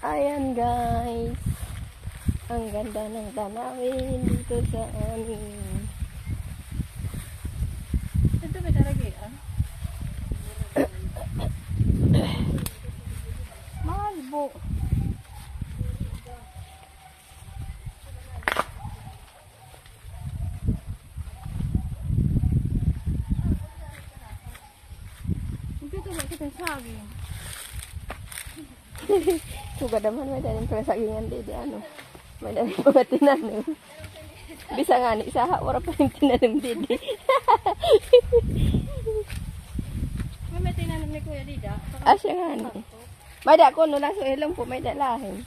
Ayan guys, ang ganda ng tanawin dito sa amin. Ito ba talaga Malbo. Ito ba kita saging? Suga naman may daling pagsagingan di ano. May daling mga tinanim. Bisa nga ni isa wala pa yung tinanim di. May tinanim ni Kuya Dida. Asya nga ni. May da ko no lang so ilong po may dalahin.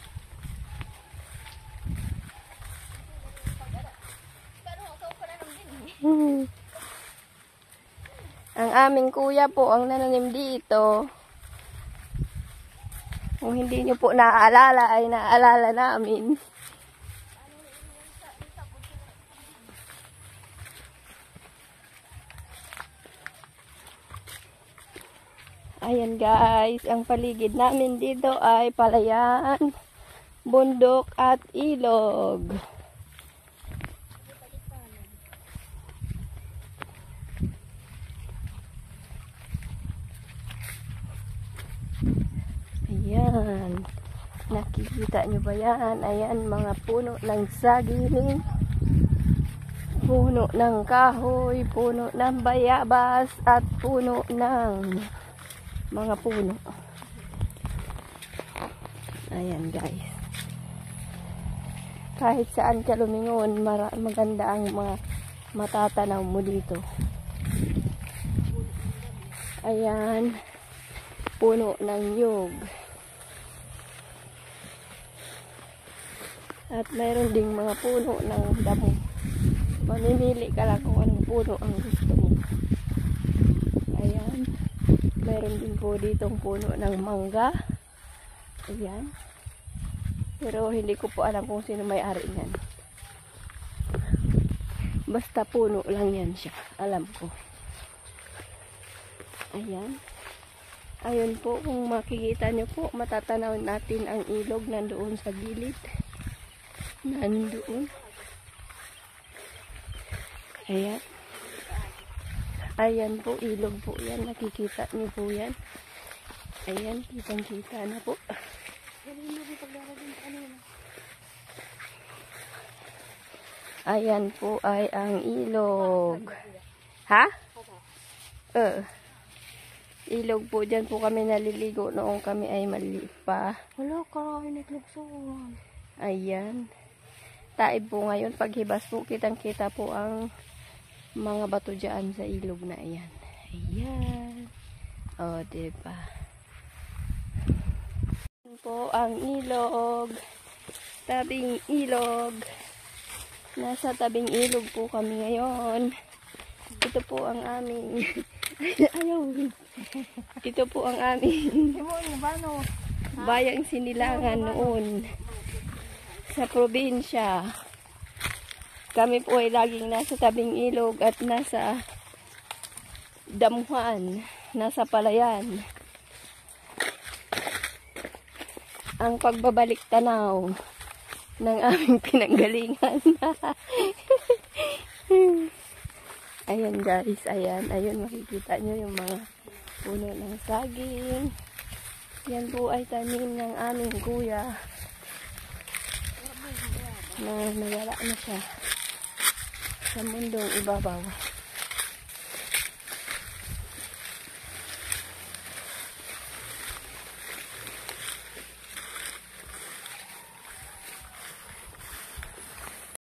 Ang aming kuya po ang nananim dito. Kung hindi nyo po naaalala ay naaalala namin. Ayan guys, ang paligid namin dito ay palayan, bundok at ilog. Ayan, nakikita nyo ba yan? Ayan, mga puno ng saging, puno ng kahoy, puno ng bayabas, at puno ng mga puno. Ayan guys, kahit saan ka lumingon, maganda ang mga matatanaw mo dito. Ayan, puno ng nyug. At mayroon ding mga puno ng damo. Mamimili ka lang kung anong puno ang gusto mo. Ayan. Mayroon din po ditong puno ng mangga. Ayan. Pero hindi ko po alam kung sino may-ari niyan. Basta puno lang yan siya. Alam ko. Ayan. Ayun po, kung makikita nyo po, matatanaw natin ang ilog nandoon sa gilid. Nandoon. Ayan. Ayan po, ilog po yan. Nakikita nyo po yan. Ayan, kitang-kita na po. Ayan po ay ang ilog. Ha? Ilog po, dyan po kami naliligo noong kami ay maliit pa. Wala, karami naglugsuan. Ayan. Taib po ngayon, paghibas po, kitang-kita po ang mga bato dyan sa ilog na ayan. Ayan. O, diba? Ayan po ang ilog. Tabing ilog. Nasa tabing ilog po kami ngayon. Ito po ang aming ayaw. Ito po ang aming bayang Sinilangan noon sa probinsya. Kami po ay laging nasa tabing ilog at nasa damuhan, nasa palayan. Ang pagbabalik tanaw ng aming pinanggalingan. Ayan guys, ayan, ayun makikita nyo yung mga puno ng saging. Yan po ay tanim ng aming kuya na nawala na siya sa mundong ibabaw.